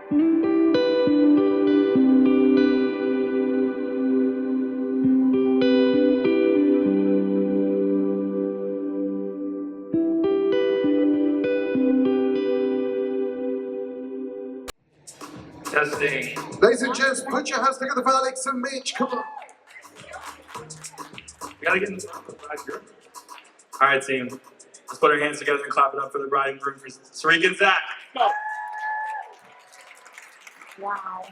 Testing. Ladies and gents, put your hands together for Alex and Mitch. Come on. We gotta get in the bride group. All right, team. Let's put our hands together and clap it up for the bride and groom for Sarika and Zach. Wow.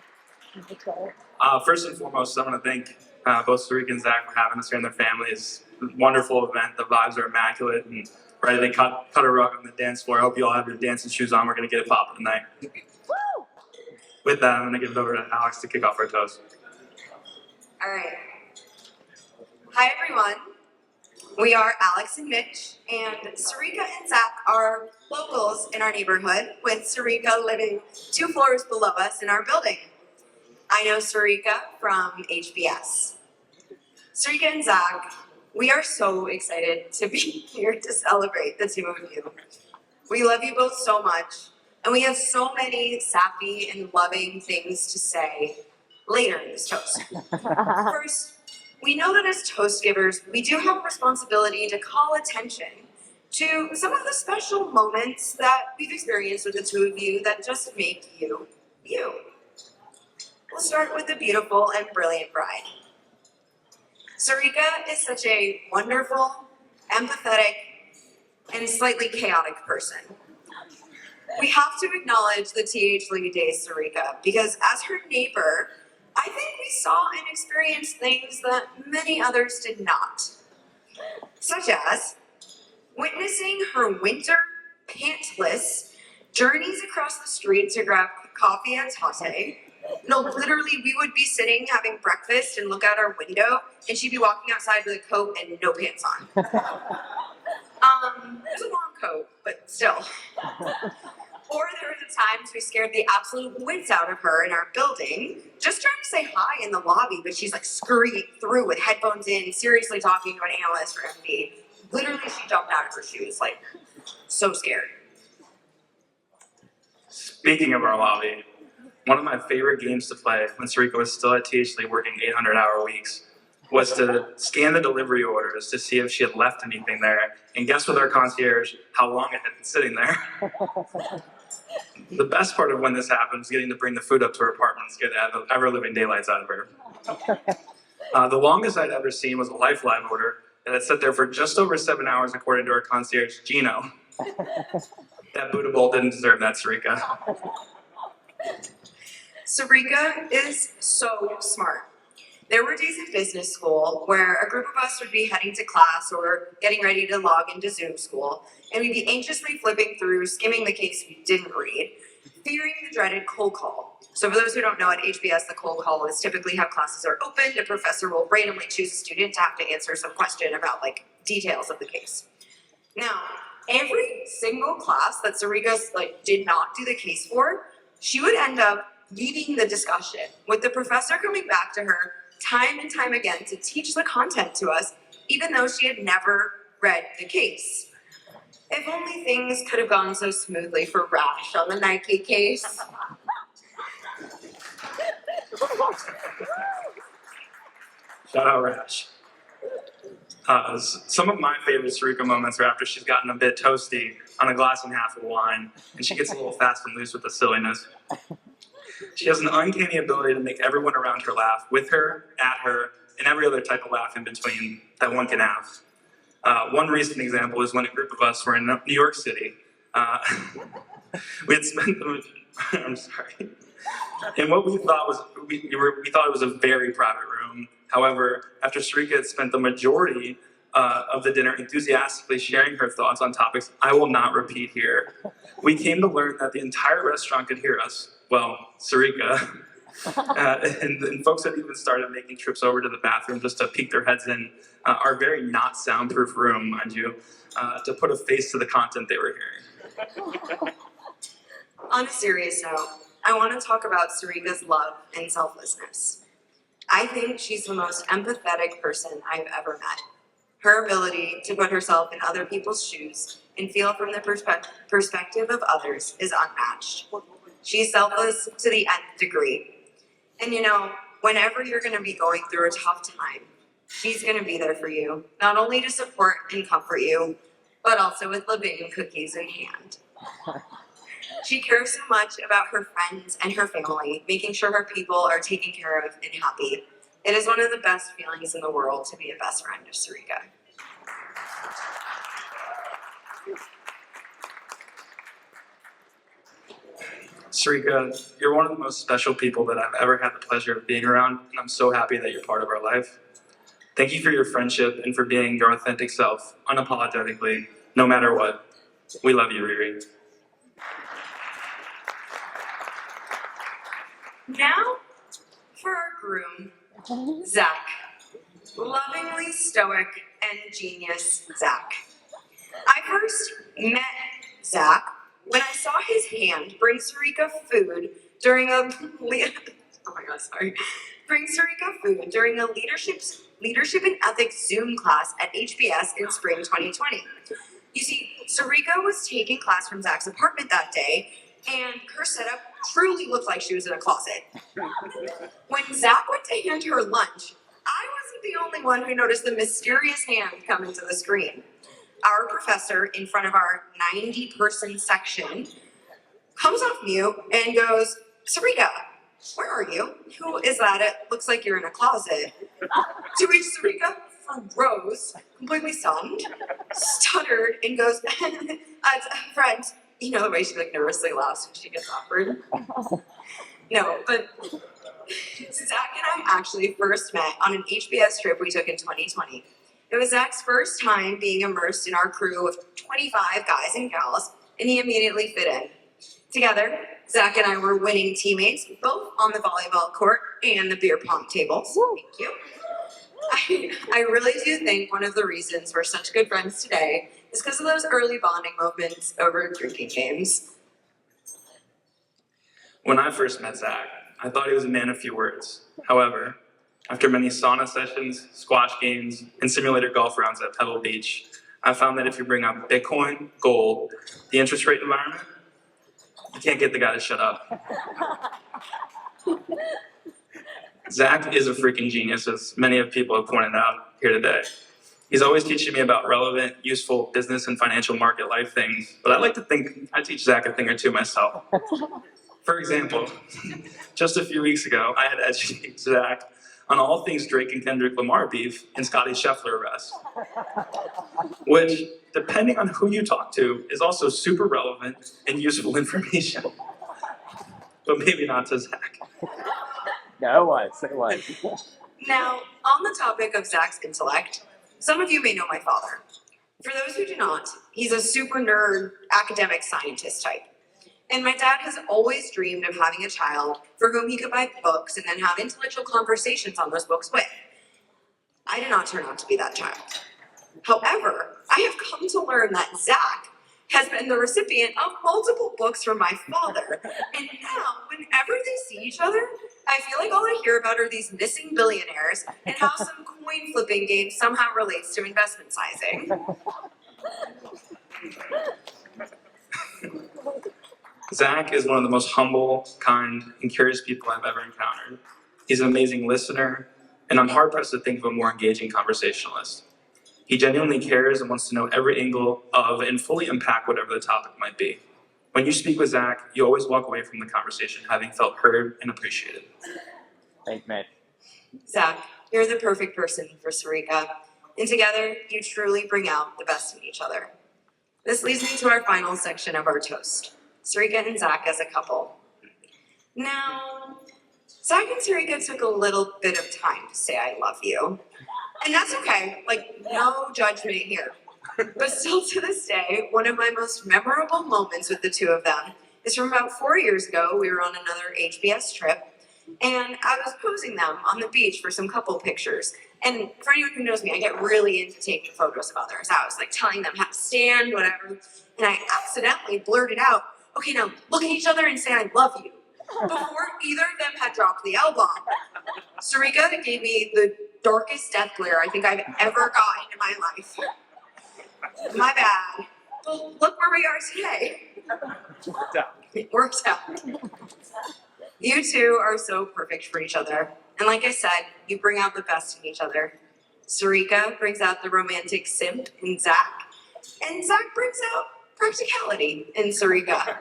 First and foremost, I want to thank both Sarika and Zach for having us here and their families. Wonderful event. The vibes are immaculate and ready to cut a rug on the dance floor. I hope you all have your dancing shoes on. We're gonna get it popping tonight. With that, I'm going to give it over to Alex to kick off our toast. All right. Hi, everyone. We are Alex and Mitch, and Sarika and Zach are locals in our neighborhood, with Sarika living 2 floors below us in our building. I know Sarika from HBS. Sarika and Zach, we are so excited to be here to celebrate the two of you. We love you both so much. And we have so many sappy and loving things to say later in this toast. First, we know that as toast givers, we do have a responsibility to call attention to some of the special moments that we've experienced with the two of you that just make you, you. We'll start with the beautiful and brilliant bride. Sarika is such a wonderful, empathetic, and slightly chaotic person. We have to acknowledge the TH Lee days, Sarika, because as her neighbor, I think we saw and experienced things that many others did not. Such as witnessing her winter, pantless journeys across the street to grab coffee at Tate. No, literally, we would be sitting having breakfast and look out our window, and she'd be walking outside with a coat and no pants on. It was a long coat, but still. Or there were the times we scared the absolute wits out of her in our building, just trying to say hi in the lobby, but she's like scurrying through with headphones in, seriously talking to an analyst for MD. Literally, she jumped out of her shoes, like, so scared. Speaking of our lobby, one of my favorite games to play when Sarika was still at TH Lee working 800-hour weeks was to scan the delivery orders to see if she had left anything there, and guess with our concierge how long it had been sitting there. The best part of when this happened was getting to bring the food up to her apartment and scare the ever-living daylights out of her. The longest I'd ever seen was a Lifeline order that had sat there for just over 7 hours, according to our concierge, Gino. That Buddha Bowl didn't deserve that, Sarika. Sarika is so smart. There were days of business school where a group of us would be heading to class or getting ready to log into Zoom school, and we'd be anxiously flipping through, skimming the case we didn't read, fearing the dreaded cold call. So for those who don't know, at HBS, the cold call is typically how classes are opened. A professor will randomly choose a student to have to answer some question about details of the case. Now, every single class that Sarika did not do the case for, she would end up leading the discussion, with the professor coming back to her time and time again to teach the content to us, even though she had never read the case. If only things could have gone so smoothly for Rash on the Nike case. Shout out Rash. Some of my favorite Sarika moments are after she's gotten a bit toasty on a glass and a half of wine, and she gets a little fast and loose with the silliness. She has an uncanny ability to make everyone around her laugh, with her, at her, and every other type of laugh in between that one can have. One recent example is when a group of us were in New York City. We had spent I'm sorry. And what we thought was, we thought it was a very private room. However, after Sarika had spent the majority of the dinner enthusiastically sharing her thoughts on topics I will not repeat here, we came to learn that the entire restaurant could hear us. Well, Sarika. And folks had even started making trips over to the bathroom just to peek their heads in our very not soundproof room, mind you, to put a face to the content they were hearing. On a serious note, I want to talk about Sarika's love and selflessness. I think she's the most empathetic person I've ever met. Her ability to put herself in other people's shoes and feel from the perspective of others is unmatched. She's selfless to the nth degree. And you know, whenever you're gonna be going through a tough time, she's gonna be there for you, not only to support and comfort you, but also with Levain cookies in hand. She cares so much about her friends and her family, making sure her people are taken care of and happy. It is one of the best feelings in the world to be a best friend of Sarika. Sarika, you're one of the most special people that I've ever had the pleasure of being around, and I'm so happy that you're part of our life. Thank you for your friendship and for being your authentic self, unapologetically, no matter what. We love you, Riri. Now for our groom, Zach. Lovingly stoic and genius Zach. I first met Zach when I saw his hand bring Sarika food during a leadership and ethics Zoom class at HBS in spring 2020. You see, Sarika was taking class from Zach's apartment that day, and her setup truly looked like she was in a closet. When Zach went to hand her lunch, I wasn't the only one who noticed the mysterious hand come into the screen. Our professor, in front of our 90-person section, comes off mute and goes, "Sarika, where are you? Who is that? It looks like you're in a closet." To which Sarika froze, completely stunned, stuttered, and goes, "Friend." You know the way she like nervously laughs when she gets awkward? No, but Zach and I actually first met on an HBS trip we took in 2020. It was Zach's first time being immersed in our crew of 25 guys and gals, and he immediately fit in. Together, Zach and I were winning teammates, both on the volleyball court and the beer pong tables. Thank you. I really do think one of the reasons we're such good friends today is because of those early bonding moments over drinking games. When I first met Zach, I thought he was a man of few words. However, after many sauna sessions, squash games, and simulator golf rounds at Pebble Beach, I found that if you bring up Bitcoin, gold, the interest rate environment, you can't get the guy to shut up. Zach is a freaking genius, as many of people have pointed out here today. He's always teaching me about relevant, useful business and financial market life things, but I like to think I teach Zach a thing or two myself. For example, just a few weeks ago, I had educated Zach on all things Drake and Kendrick Lamar beef and Scottie Scheffler arrest, which, depending on who you talk to, is also super relevant and useful information, but maybe not to Zach. No, it was. Now, on the topic of Zach's intellect, some of you may know my father. For those who do not, he's a super nerd academic scientist type. And my dad has always dreamed of having a child for whom he could buy books and then have intellectual conversations on those books with. I did not turn out to be that child. However, I have come to learn that Zach has been the recipient of multiple books from my father. And now, whenever they see each other, I feel like all I hear about are these missing billionaires and how some coin flipping game somehow relates to investment sizing. Zach is one of the most humble, kind, and curious people I've ever encountered. He's an amazing listener, and I'm hard-pressed to think of a more engaging conversationalist. He genuinely cares and wants to know every angle of and fully unpack whatever the topic might be. When you speak with Zach, you always walk away from the conversation having felt heard and appreciated. Thanks, Mitch. Zach, you're the perfect person for Sarika, and together you truly bring out the best in each other. This leads me to our final section of our toast, Sarika and Zach as a couple. Now, Zach and Sarika took a little bit of time to say I love you. And that's okay, like no judgment here. But still to this day, one of my most memorable moments with the two of them is from about 4 years ago. We were on another HBS trip, and I was posing them on the beach for some couple pictures. And for anyone who knows me, I get really into taking photos of others. I was like telling them how to stand, whatever, and I accidentally blurted out, "Okay, now look at each other and say I love you," before either of them had dropped the L-bomb. Sarika gave me the darkest death glare I think I've ever gotten in my life. My bad. well, look where we are today. It worked out. You two are so perfect for each other. And like I said, you bring out the best in each other. Sarika brings out the romantic simp in Zach, and Zach brings out practicality in Sarika.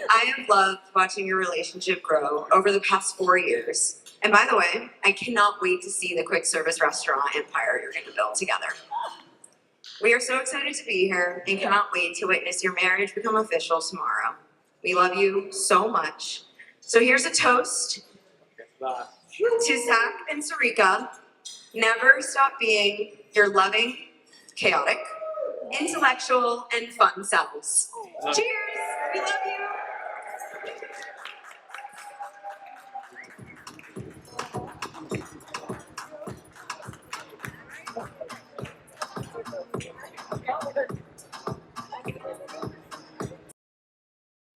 I have loved watching your relationship grow over the past 4 years. And by the way, I cannot wait to see the quick service restaurant empire you're going to build together. We are so excited to be here and cannot wait to witness your marriage become official tomorrow. We love you so much. So here's a toast to Zach and Sarika. Never stop being your loving, chaotic, intellectual, and fun selves. Cheers! We love you!